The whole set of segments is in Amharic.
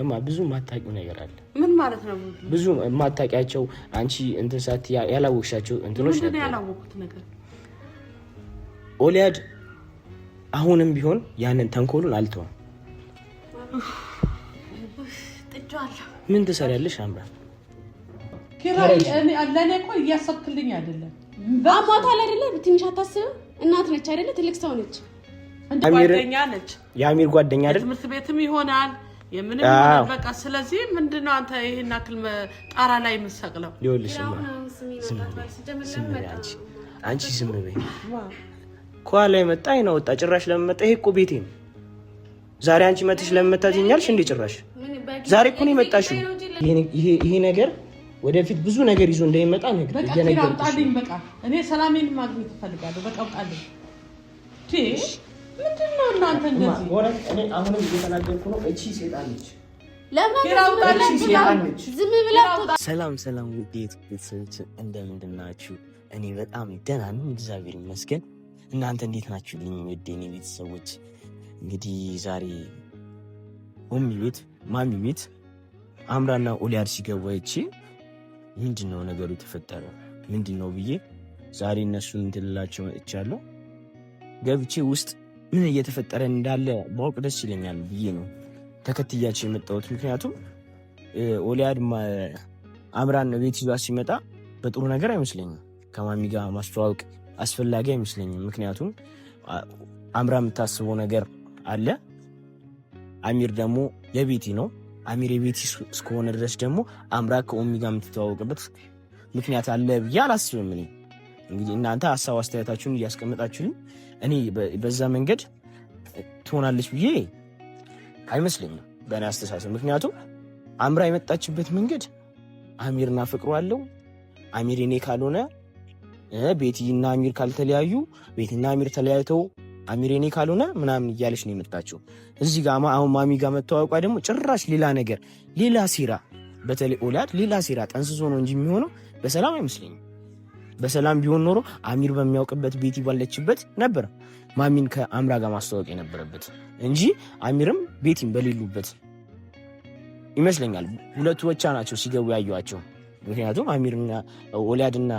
እማ ብዙ ማታቂው ነገር አለ። ምን ማለት ነው? ብዙ ማታቂያቸው አንቺ እንትን ሳት ያላወቅሻቸው እንትኖች ነበር። ምን ያላወቁት ነገር ኦሊያድ አሁንም ቢሆን ያንን ተንኮሉን አልተውም። ምን ትሰሪያለሽ አምራ? ኪራይ ለኔ እኮ እያሰብክልኝ አይደለም። አባቷ ላይ አይደለ? ትንሽ አታስብም? እናት ነች አይደለ? ትልቅ ሰው ነች። እንደ ጓደኛ ነች። የአሚር ጓደኛ አይደል? ትምህርት ቤትም ይሆናል የምንም ይሆናል። በቃ ስለዚህ ምንድነው አንተ ይሄን አክል ጣራ ላይ የምትሰቅለው? ይኸውልሽ አንቺ ዝም በይ። ከኋላ የመጣ ነው ወጣ። ጭራሽ ለምን መጣ? ይሄ እኮ ቤቴ ነው። ዛሬ አንቺ መጥተሽ ለምን መታተኛልሽ እንዴ? ጭራሽ ዛሬ እኮ ነው የመጣሽው። ይሄ ነገር ወደፊት ብዙ ነገር ይዞ እንደሚመጣ ነገር እየነገርኩሽ። በቃ እኔ ሰላሜን ማግኘት እፈልጋለሁ። በቃ አውቃለሁ። ምንድነው እናንተ እንደዚህ እኔ አሁንም እየተናገርኩ ነው። እቺ ሴጣን ነች። ሰላም ሰላም፣ ውዴት ቤተሰቦች እንደምን ናችሁ? እኔ በጣም ደህና ነኝ፣ እግዚአብሔር ይመስገን። እናንተ እንዴት ናችሁ? ልኝ ውዴ እኔ ቤተሰቦች እንግዲህ ዛሬ ማሚ ቤት አምራና ኦሊያድ ሲገቡ አይቼ ምንድነው ነገሩ የተፈጠረ ምንድነው ብዬ ዛሬ እነሱን እንትልላቸው መጥቻለሁ። ገብቼ ውስጥ ምን እየተፈጠረ እንዳለ ማወቅ ደስ ይለኛል ብዬ ነው ተከትያቸው የመጣሁት። ምክንያቱም ኦሊያድ አምራን ቤት ይዟ ሲመጣ በጥሩ ነገር አይመስለኝም። ከማሚ ጋር ማስተዋወቅ አስፈላጊ አይመስለኝም። ምክንያቱም አምራ የምታስበው ነገር አለ። አሚር ደግሞ የቤቲ ነው። አሚር የቤቲ እስከሆነ ድረስ ደግሞ አምራ ከኦሚ ጋር የምትተዋወቅበት ምክንያት አለ ብዬ አላስብም። እኔ እንግዲህ እናንተ ሀሳብ አስተያየታችሁን እያስቀመጣችሁልኝ እኔ በዛ መንገድ ትሆናለች ብዬ አይመስለኝም በእኔ አስተሳሰብ። ምክንያቱም አምራ የመጣችበት መንገድ አሚርና ፍቅሩ አለው። አሚር እኔ ካልሆነ ቤቲና አሚር ካልተለያዩ፣ ቤቲና አሚር ተለያይተው አሚር እኔ ካልሆነ ምናምን እያለች ነው የመጣችው። እዚህ ጋር አሁን ማሚ ጋር መተዋወቋ ደግሞ ጭራሽ ሌላ ነገር፣ ሌላ ሴራ፣ በተለይ ኦሊያድ ሌላ ሴራ ጠንስሶ ነው እንጂ የሚሆነው በሰላም አይመስለኝም። በሰላም ቢሆን ኖሮ አሚር በሚያውቅበት ቤቲ ባለችበት ነበር ማሚን ከአምራ ጋር ማስተዋወቅ የነበረበት እንጂ አሚርም ቤቲም በሌሉበት ይመስለኛል። ሁለቱ ብቻ ናቸው ሲገቡ ያዩዋቸው። ምክንያቱም አሚርና ኦሊያድና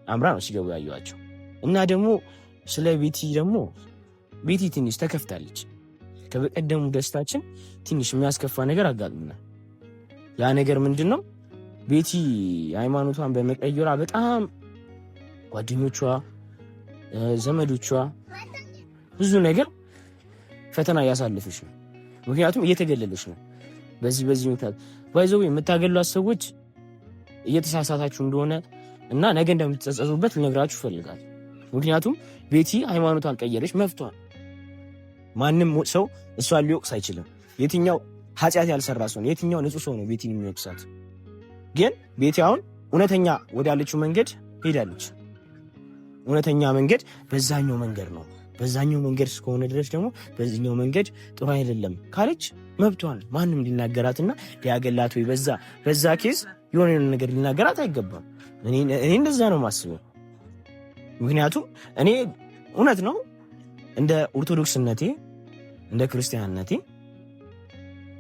አምራ ነው ሲገቡ ያዩዋቸው። እና ደግሞ ስለ ቤቲ ደግሞ ቤቲ ትንሽ ተከፍታለች። ከበቀደሙ ደስታችን ትንሽ የሚያስከፋ ነገር አጋጥሞናል። ያ ነገር ምንድነው? ቤቲ ሃይማኖቷን በመቀየሯ በጣም ጓደኞቿ፣ ዘመዶቿ ብዙ ነገር ፈተና እያሳለፈች ነው። ምክንያቱም እየተገለለች ነው። በዚህ ምክንያት ባይዘው የምታገሏት ሰዎች እየተሳሳታችሁ እንደሆነ እና ነገ እንደምትጸጸቱበት ልነግራችሁ እፈልጋለሁ። ምክንያቱም ቤቲ ሃይማኖቷን ቀየረች፣ መፍቷል። ማንም ሰው እሷን ሊወቅስ አይችልም። የትኛው ኃጢአት ያልሰራ ሰው ነው፣ የትኛው ንጹህ ሰው ነው ቤቲን የሚወቅሳት? ግን ቤቲ አሁን እውነተኛ ወዳለችው መንገድ ሄዳለች። እውነተኛ መንገድ በዛኛው መንገድ ነው። በዛኛው መንገድ እስከሆነ ድረስ ደግሞ በዚህኛው መንገድ ጥሩ አይደለም ካለች መብቷን ማንም ሊናገራትና ሊያገላት ወይ በዛ ኬዝ የሆነ ነገር ሊናገራት አይገባም። እኔ እንደዛ ነው የማስበው። ምክንያቱም እኔ እውነት ነው እንደ ኦርቶዶክስነቴ እንደ ክርስቲያንነቴ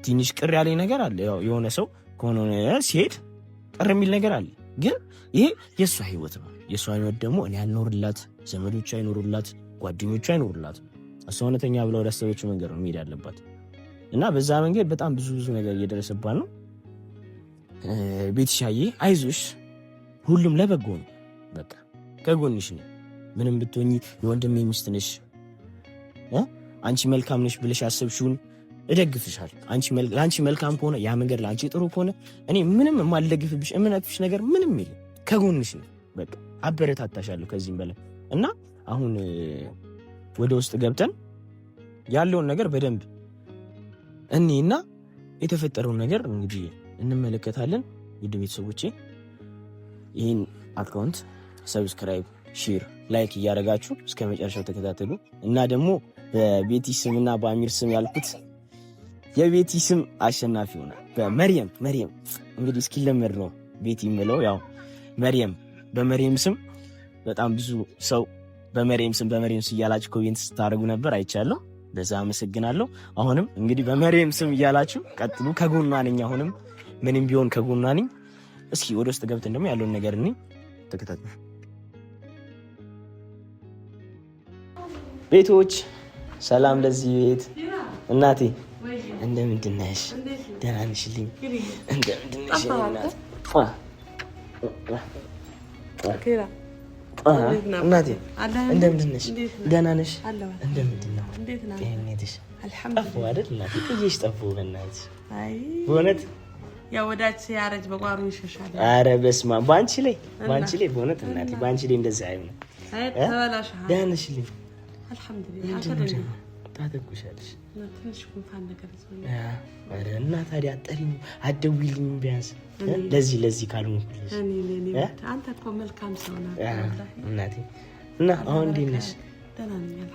ትንሽ ቅር ያለኝ ነገር አለ። ያው የሆነ ሰው ከሆነ ሲሄድ ቅር የሚል ነገር አለ። ግን ይሄ የእሷ ህይወት ነው። የእሷ ህይወት ደግሞ እኔ ያልኖርላት፣ ዘመዶቿ አይኖሩላት፣ ጓደኞቿ አይኖሩላት። እሷ እውነተኛ ብላ ወዳሰበችው መንገድ ነው መሄድ ያለባት እና በዛ መንገድ በጣም ብዙ ነገር እየደረሰባት ነው። ቤትሻዬ አይዞሽ፣ ሁሉም ለበጎ ነው። በቃ ከጎንሽ ነው። ምንም ብትሆኚ የወንድሜ ሚስት ነሽ። አንቺ መልካም ነሽ ብለሽ ያሰብሽውን እደግፍሻል። አንቺ መልካም ከሆነ ያ መንገድ ለአንቺ ጥሩ ከሆነ እኔ ምንም የማልደግፍብሽ የምነግፍሽ ነገር ምንም የለም። ከጎንሽ ነው። በቃ አበረታታሻለሁ ከዚህም በላይ እና አሁን ወደ ውስጥ ገብተን ያለውን ነገር በደንብ እኔና የተፈጠረውን ነገር እንግዲህ እንመለከታለን። ውድ ቤተሰቦቼ ይህን አካውንት ሰብስክራይብ፣ ሼር፣ ላይክ እያደረጋችሁ እስከ መጨረሻው ተከታተሉ እና ደግሞ በቤቲ ስምና በአሚር ስም ያልኩት የቤቲ ስም አሸናፊ ሆናል። በመርየም እንግዲህ እስኪለመድ ነው ቤቲ የምለው ያው መርየም። በመርየም ስም በጣም ብዙ ሰው በመርየም ስም እያላችሁ ኮሜንት ስታደርጉ ነበር አይቻለሁ። ለዛ አመሰግናለሁ። አሁንም እንግዲህ በመሪም ስም እያላችሁ ቀጥሉ። ከጎኗ ነኝ። አሁንም ምንም ቢሆን ከጎኗ ነኝ። እስኪ ወደ ውስጥ ገብተን ደግሞ ያለውን ነገር እኔ ተከታተሉ። ቤቶች ሰላም ለዚህ ቤት። እናቴ እንደምንድን ነሽ? ደህና ነሽልኝ? እንደምንድን ነሽ? እናቴ እንደምንድን ነሽ? ደህና ነሽ? እንደምንድን ነው ጤንነትሽ? ጠፋሁ አይደል እናቴ? ጥዬሽ ጠፋሁ በእናትሽ በእውነት ያው ወዳጅ ሲያረጅ በጓሮ ይሸሻል። ኧረ በስመ አብ ባንቺ ላይ በእውነት እናቴ ባንቺ ላይ እንደዛ አይሆንም። ደህና ነሽልኝ? አልሐምዱሊላህ። ታተኩሻለሽ ትንሽ ጉንፋን ነገር ኧረ እና ታዲያ አትጠሪኝም? አትደውይልኝም ቢያንስ ለዚህ ካልሆንኩልሽ? አንተ እኮ መልካም ሰው ነህ እናቴ። እና አሁን እንዴት ነሽ?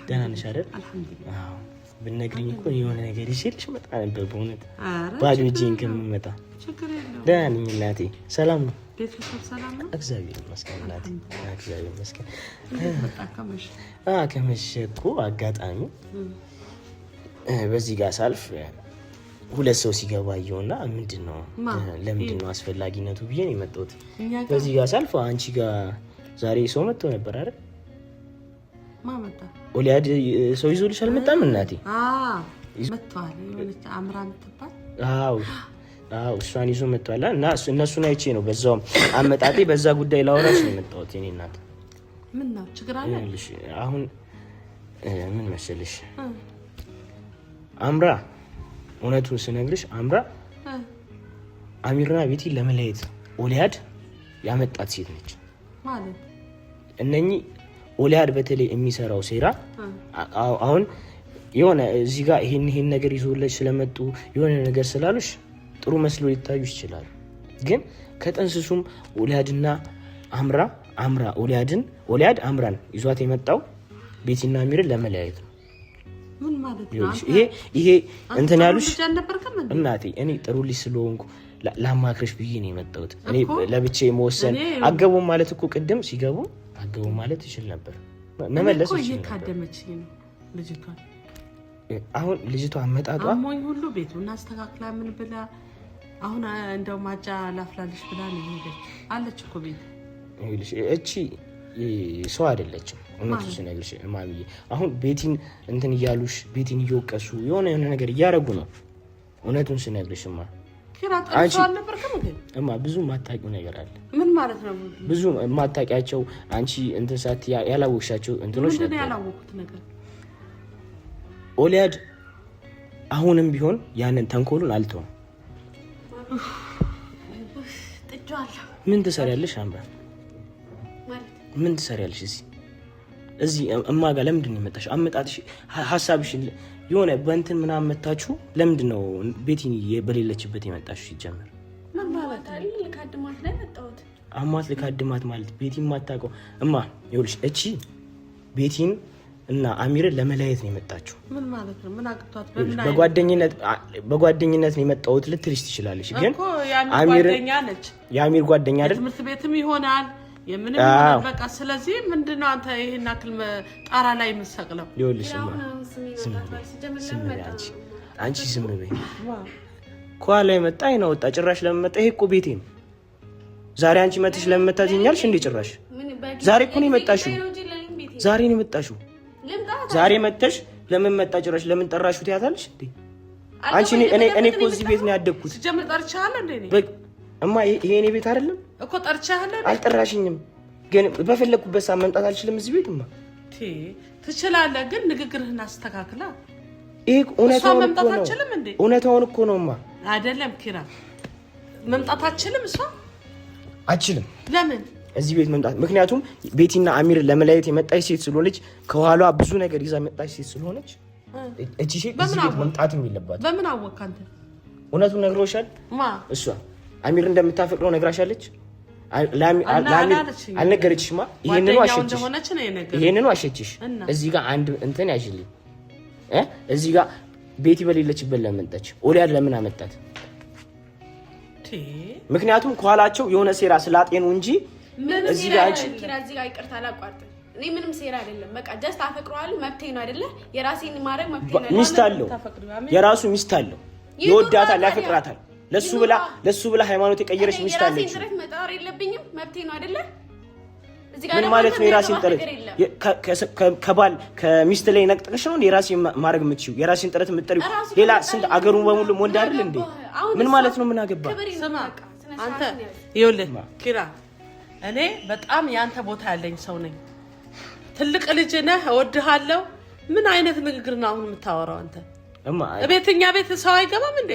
ደህና ነሽ አይደል? አልሐምዱሊላህ። ብትነግሪኝ እኮ የሆነ ነገር ይዤልሽ መጣ ነበር በእውነት ባዶ እጄን ከምመጣ። ደህና ነኝ እናቴ። ሰላም ነው? ቤተሰብ ሰላም ነው? እግዚአብሔር ይመስገን እናቴ፣ እግዚአብሔር ይመስገን። ከመሸ እኮ አጋጣሚ በዚህ ጋር ሳልፍ ሁለት ሰው ሲገባ አየሁና ለምንድን ነው አስፈላጊነቱ ብዬ ነው የመጣሁት። በዚህ ጋር ሳልፍ አንቺ ጋር ዛሬ ሰው መጥቶ ነበር አይደል? ማመጣ ኦሊያድ ሰው ይዞልሽ አልመጣም እናቴ? መጥቷል። የሆነች አምራ የምትባል እሷን ይዞ መጥቷል። እና እነሱን አይቼ ነው በዛውም አመጣጤ በዛ ጉዳይ ላወራሽ ነው የመጣሁት። የኔ እናት ምን ነው ችግር አለ? አሁን ምን መሰለሽ አምራ፣ እውነቱን ስነግርሽ አምራ አሚርና ቤቲ ለመለየት ኦሊያድ ያመጣት ሴት ነች ማለት። እነኚህ ኦሊያድ በተለይ የሚሰራው ሴራ አሁን የሆነ እዚህ ጋር ይሄን ነገር ይዞልሽ ስለመጡ የሆነ ነገር ስላሉሽ ጥሩ መስሎ ሊታዩሽ ይችላል። ግን ከጥንስሱም ኦሊያድና ኦሊያድ አምራን ይዟት የመጣው ቤቲና አሚርን ለመለያየት ነው። ምን ማለት ነው? ይሄ እንትን ያሉሽ እናቴ፣ እኔ ጥሩ ልጅ ስለሆንኩ ላማክረሽ ብዬ ነው የመጣሁት። እኔ ለብቻዬ መወሰን አገቡ ማለት እኮ ቅድም ሲገቡ አገቡ ማለት ይችል ነበር፣ መመለስ ይችል ነበር። አሁን ልጅቷ አመጣጧ አሞኝ ሁሉ ቤቱን አስተካክላ ምን ብላ አሁን እንደው ማጫ ላፍላልሽ ብላ ነው ሄደች አለች እኮ ቤት። እቺ ሰው አይደለችም። እውነቱ ስነግርሽ ማሚዬ፣ አሁን ቤቲን እንትን እያሉሽ ቤቲን እየወቀሱ የሆነ ነገር እያረጉ ነው። እውነቱን ስነግርሽማ ብዙ የማታውቂው ነገር አለ። ምን ማለት ነው? ብዙ የማታውቂያቸው አንቺ እንትን ሳት ያላወቅሻቸው እንትኖች ነበር። ያላወቁት ነገር ኦሊያድ አሁንም ቢሆን ያንን ተንኮሉን አልተውም። ምን ትሰሪያለሽ አምራ? ምን ትሰሪያለሽ እዚህ እማጋ? ለምንድን ነው የመጣሽ? አመጣጥሽ ሀሳብሽ የሆነ በእንትን ምናምን መታችሁ። ለምንድን ነው ቤቲን በሌለችበት የመጣችሁ? ሲጀመር ምን ማለት ነው? ልካድማት ላይ መጣሁት። አማት ልካድማት ማለት ቤቲን ማታውቀው ይኸውልሽ፣ እቺ ቤቲን እና አሚርን ለመለያየት ነው የመጣችሁ። ምን ማለት ነው? ምን አቅቷት? በጓደኝነት ነው የመጣሁት ልትልሽ ትችላለሽ። ግን የአሚር ጓደኛ አይደል? ትምህርት ቤትም ይሆናል የምንም በቃ። ስለዚህ ምንድነው አንተ ይሄን አክል ጣራ ላይ የምትሰቅለው? ይኸውልሽ አንቺ ዝም በይ። ከኋላ የመጣ ነው ወጣ። ጭራሽ ለምን መጣ? ይሄ እኮ ቤቴ ነው። ዛሬ አንቺ መጥተሽ ለምን መታኛልሽ እንዴ? ጭራሽ ዛሬ እኮ ነው የመጣሽው። ዛሬ ነው የመጣሽው። ዛሬ መጥተሽ ለምን መጣ? ጭራሽ ለምን ጠራሽው ትያታለሽ እንዴ? አንቺ እኔ እኮ እዚህ ቤት ነው ያደግኩት። ጀምር ጠርቻለሁ እንዴ? ይሄ እኔ ቤት አይደለም እኮ ጠርቻለሁ። አልጠራሽኝም፣ ግን በፈለኩበት ሰዓት መምጣት አልችልም እዚህ ቤትማ? ትችላለህ፣ ግን ንግግርህን አስተካክላ። ይሄ እውነታውን እኮ ነውማ። አይደለም ኪራ፣ መምጣት አትችልም። እሷ አትችልም። ለምን እዚህ ቤት መምጣት? ምክንያቱም ቤቲና አሚር ለመለያየት የመጣች ሴት ስለሆነች፣ ከኋላ ብዙ ነገር ይዛ መጣች ሴት ስለሆነች እቺ ሴት እዚህ ቤት መምጣት የሚለባት። በምን አወቅ አንተ? እውነቱን ነግሮሻል? እሷ አሚር እንደምታፈቅረው ነግራሻለች? አልነገረችሽማ? ይሄንኑ አሸችሽ። እዚህ ጋር አንድ እንትን ያሽልኝ። እዚህ ጋር ቤቲ በሌለችበት ለምን መጣች? ኦሊያድ ለምን አመጣት? ምክንያቱም ከኋላቸው የሆነ ሴራ ስላጤኑ እንጂ እዚህ ጋር አንቺ ይቅርታ አላቋርጥም። እኔ ምንም ሴራ አይደለም። በቃ ጀስት አፈቅረዋለሁ መብቴ ነው አይደለ? የራሴን ማድረግ መብቴ ነው። ሚስት አለው የራሱ ሚስት አለው ይወዳታል ያፈቅራታል። ለሱ ብላ ሃይማኖት የቀየረች ሚስት አለች። የራሴን ጥረት መጣር የለብኝም መብቴ ነው አይደለ? እዚህ ጋር ምን ማለት ነው የራሴን ጥረት? ከባል ከሚስት ላይ ነቅጠሽ ነው የራሴን ማድረግ የምትችይው? የራሴን ጥረት የምትጠሪው ሌላ ስንት አገሩን በሙሉ ወንድ አይደል እንዴ? ምን ማለት ነው? ምን አገባ አንተ? ይኸውልህ ኪራ እኔ በጣም ያንተ ቦታ ያለኝ ሰው ነኝ። ትልቅ ልጅ ነህ፣ እወድሃለሁ። ምን አይነት ንግግር ነው አሁን የምታወራው አንተ? ቤተኛ ቤት ሰው አይገባም እንዴ?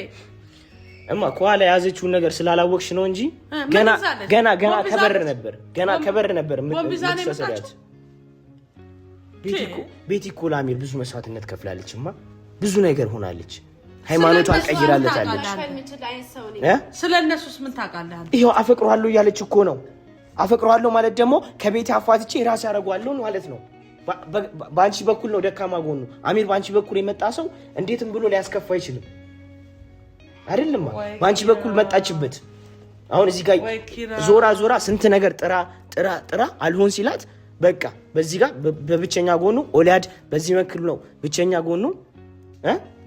ከኋላ የያዘችውን ነገር ስላላወቅሽ ነው እንጂ ገና ከበር ነበር የምትሰሰዳት። ቤቲ እኮ ለአሚር ብዙ መስዋዕትነት ከፍላለች። ብዙ ነገር ሆናለች። ሃይማኖቷን ቀይራለታለች። ስለነሱስ ምን ታውቃለህ? ይሄው አፈቅረዋለሁ እያለች እኮ ነው። አፈቅረዋለሁ ማለት ደግሞ ከቤት አፋትቼ ራስ ያደርገዋለሁ ማለት ነው። በአንቺ በኩል ነው ደካማ ጎኑ። አሚር በአንቺ በኩል የመጣ ሰው እንዴትም ብሎ ሊያስከፋ አይችልም አይደለም? በአንቺ በኩል መጣችበት። አሁን እዚህ ጋር ዞራ ስንት ነገር ጥራ አልሆን ሲላት በቃ በዚህ ጋር በብቸኛ ጎኑ ኦሊያድ በዚህ በኩል ነው ብቸኛ ጎኑ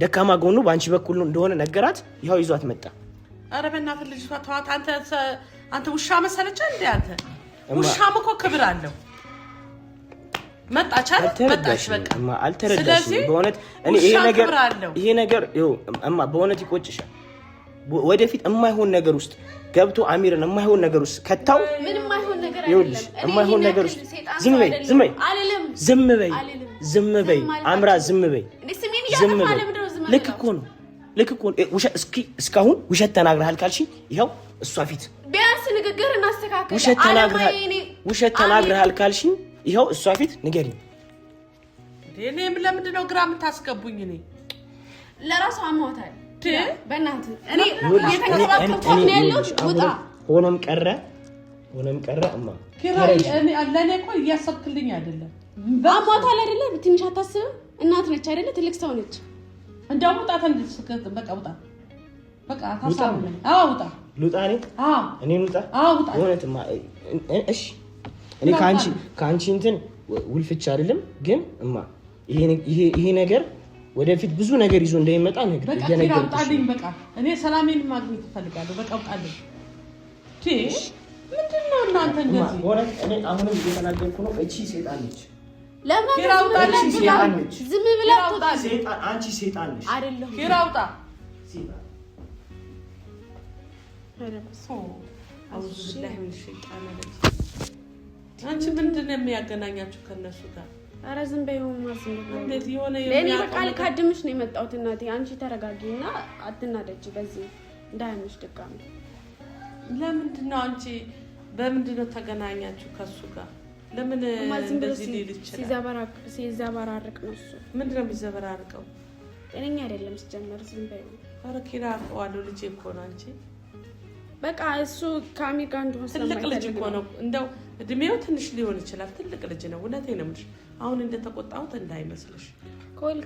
ደካማ ጎኑ በአንቺ በኩል ነው እንደሆነ ነገራት። ይኸው ይዟት መጣ። ኧረ በእናትህ ልጅቷ ተዋት። አንተ ውሻ መሰለች እንዴ? አንተ ውሻም እኮ ክብር አለው። መጣች በቃ አልተረዳሽም። በእውነት እኔ ይሄ ነገር በእውነት ይቆጭሻል። ወደፊት የማይሆን ነገር ውስጥ ገብቶ አሚርን የማይሆን ነገር ውስጥ ከታው ምንም የማይሆን ነገር አይደለም። የማይሆን ነገር ውስጥ ዝም በይ አምራ ዝም በይ። ልክ እኮ ነው። እስካሁን ውሸት ተናግረሃል ካልሽ ይኸው እሷ ፊት ቢያንስ ንግግር እናስተካክል። ውሸት ተናግረሃል ካልሽ ይኸው እሷ ፊት ንገሪኝ። እኔም ለምንድን ነው ግራ የምታስገቡኝ? እኔ ለራሱ አሟታል። በእናትህ እኔ የተከራከርኩት ነው ያለው። ውጣ። ሆኖም ቀረ ለእኔ እኮ እያሰብክልኝ አይደለም። አሟታል አይደለ? ትንሽ አታስብም? እናት ነች አይደለ? ትልቅ ሰው ነች። እንደው ውጣ ተንድስከት በቃ ውጣ። በቃ ታሳብኝ። ውጣ። ልውጣ እኔ ልውጣ። ውጣ። እሺ እኔ ካንቺ እንትን ውልፍቻ አይደለም ግን ይሄ ነገር ወደፊት ብዙ ነገር ይዞ እንደሚመጣ ነገር እየነገርኩሽ። በቃ እኔ ሰላሜን ማግኘት እፈልጋለሁ። በቃ ውጣልኝ። ምንድነው እናንተ እንደዚህ እኔ አሁንም እየተናገርኩ ነው። እቺ ሴጣን ነች። ለምን ዝም ብለህ ትወጣለህ? አንቺ ሴጣን ነሽ አይደለም? ኪራ ውጣ። አንቺ ምንድን ነው የሚያገናኛችሁ ከነሱ ጋር? ኧረ ዝም በይው። ለእኔ በቃ ልካድምሽ ነው የመጣሁት እናቴ። አንቺ ተረጋጊና አትናደጂ። በዚህ እንዳያምሽ ድጋሚ። ለምንድን ነው አንቺ በምንድን ነው ተገናኛችሁ ከሱ ጋር? ለምን እንደዚህ ሊል ይችላል? ሲዘበራርቅ ነው እሱ። ምንድን ነው የሚዘበራርቀው? ጤነኛ አይደለም ሲጀመር። ዝም በይው። ኧረ ኪራ አውቀዋለሁ። ልጄ እኮ ነው አንቺ። በቃ እሱ ከአሚር ጋር እንደሆነ ትልቅ ልጅ እኮ ነው። እንደው እድሜው ትንሽ ሊሆን ይችላል። ትልቅ ልጅ ነው። እውነቴን ነው የምልሽ። አሁን እንደተቆጣሁት እንዳይመስልሽ።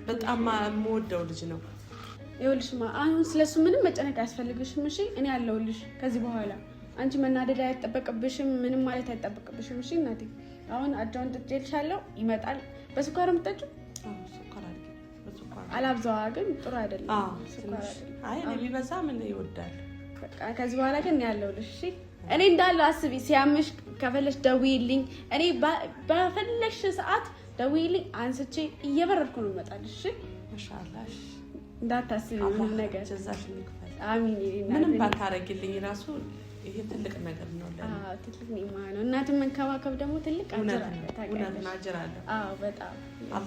በጣም የምወደው ልጅ ነው። ይኸውልሽማ አሁን ስለሱ ምንም መጨነቅ አያስፈልግሽም። እሺ እኔ ያለሁልሽ ከዚህ በኋላ። አንቺ መናደድ አይጠበቅብሽም፣ ምንም ማለት አይጠበቅብሽም። እሺ እናቴ አሁን አጃውን ጥጄልሻለሁ። ይመጣል። በስኳር የምትጠጪው? ስኳር አድርጊ። በስኳር አላብዛዋ ግን ጥሩ አይደለም። ስኳር አይደለም። አይ እኔ ቢበዛ ምን ይወዳል። በቃ ከዚህ በኋላ ግን ያለሁልሽ። እሺ እኔ እንዳለው አስቢ። ሲያምሽ ከፈለሽ ደውይልኝ። እኔ በፈለሽ ሰዓት ደውይልኝ። አንስቼ እየበረርኩ ነው እመጣልሽ። እሺ ማሻአላህ። እንዳታስቢ ምንም ነገር። ጀዛሽ ይክፈል። አሚን። ምንም ባታረጊልኝ ራሱ ይሄ ትልቅ ነገር ነው ለኔ። ትልቅ ነው ማለት ነው። እናትን መንከባከብ ደግሞ ትልቅ አጀር አለ። ታውቂያለሽ? አጀር አለ። በጣም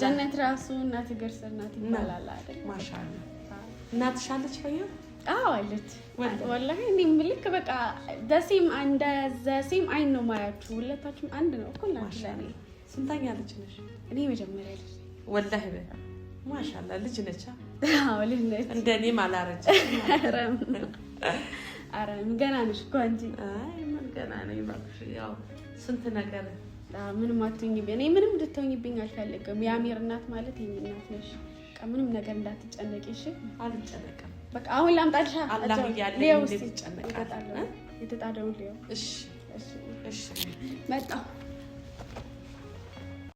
ጀነት ራሱ እናት ገርሰ እናት ይባላል አይደል? ማሻአላህ። እናትሽ አለች ወይ? አለች። ወላሂ እኔም ልክ በቃ ደሴም አይን ነው ማያችሁ። ሁለታችሁም አንድ ነው እኮ እናት ለኔ። ስንተኛ ልጅ ነሽ? እኔ መጀመሪያ ልጅ። ወላሂ ማሻአላህ ልጅ ነች። ልጅ ነች። እንደኔ ማላረጀች። ኧረ ገና ነሽ እኮ አንቺ። አይ ምን ገና ነኝ እባክሽ። ያው ስንት ነገር ምንም አትሆኝብኝ። እኔ ምንም እንድትሆኝብኝ አልፈልግም። የአሚር እናት ማለት የእኔ እናት ነሽ። በቃ ምንም ነገር እንዳትጨነቂ እሺ? አልጨነቅም። በቃ አሁን ላምጣልሽ። አላህ ያለ እንዴት ይጨነቃል? የተጣደውን ሊዮ። እሺ መጣሁ።